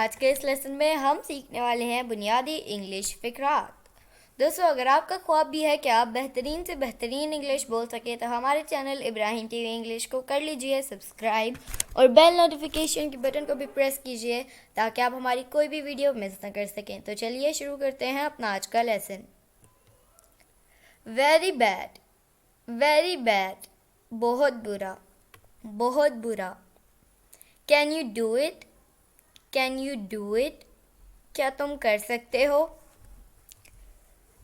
आज के इस लेसन में हम सीखने वाले हैं बुनियादी इंग्लिश फ़िक्रात। दोस्तों, अगर आपका ख्वाब भी है कि आप बेहतरीन से बेहतरीन इंग्लिश बोल सकें तो हमारे चैनल इब्राहिम टीवी इंग्लिश को कर लीजिए सब्सक्राइब और बेल नोटिफिकेशन के बटन को भी प्रेस कीजिए ताकि आप हमारी कोई भी वीडियो मिस ना कर सकें। तो चलिए शुरू करते हैं अपना आज का lesson. Very bad, very bad, बहुत बुरा, बहुत बुरा। Can you do it, can you do it, क्या तुम कर सकते हो।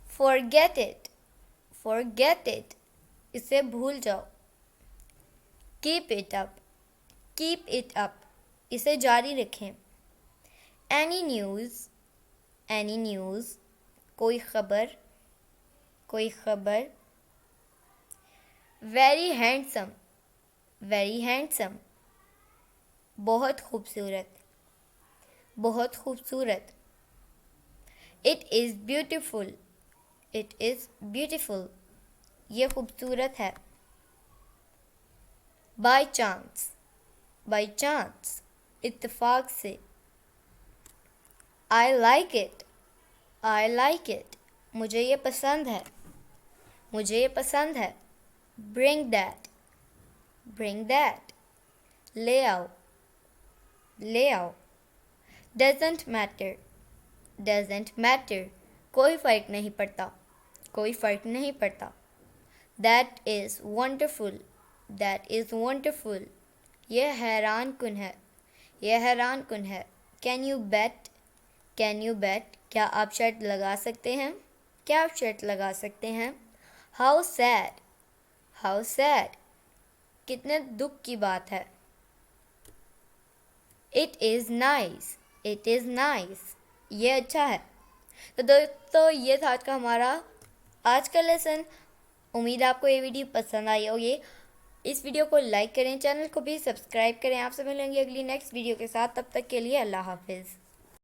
फॉरगेट इट, फॉरगेट इट, इसे भूल जाओ। Keep it up, keep it up, इसे जारी रखें। एनी न्यूज़, एनी न्यूज़, कोई खबर, कोई खबर। वेरी हैंडसम, वेरी हैंडसम, बहुत खूबसूरत, बहुत खूबसूरत। It is beautiful, it is beautiful, ये खूबसूरत है। बाय चांस, बाय चांस, इत्तेफाक से। I like it, I like it, मुझे ये पसंद है, मुझे ये पसंद है। ब्रिंग दैट, ब्रिंग दैट, ले आओ, ले आओ। डजेंट मैटर, डजेंट मैटर, कोई फ़र्क नहीं पड़ता, कोई फ़र्क नहीं पड़ता। That is wonderful, that is wonderful, यह हैरान कुन है, यह हैरान कुन है। Can you bet, can you bet, क्या आप शर्त लगा सकते हैं, क्या आप शर्त लगा सकते हैं। हाउ सैड, हाउ सैड, कितने दुख की बात है। It is nice, it is nice, ये अच्छा है। तो दोस्तों, ये था आज का हमारा आज का लेसन। उम्मीद है आपको ये वीडियो पसंद आई होगी। इस वीडियो को लाइक करें, चैनल को भी सब्सक्राइब करें। आपसे मिलेंगे अगली नेक्स्ट वीडियो के साथ, तब तक के लिए अल्लाह हाफिज़।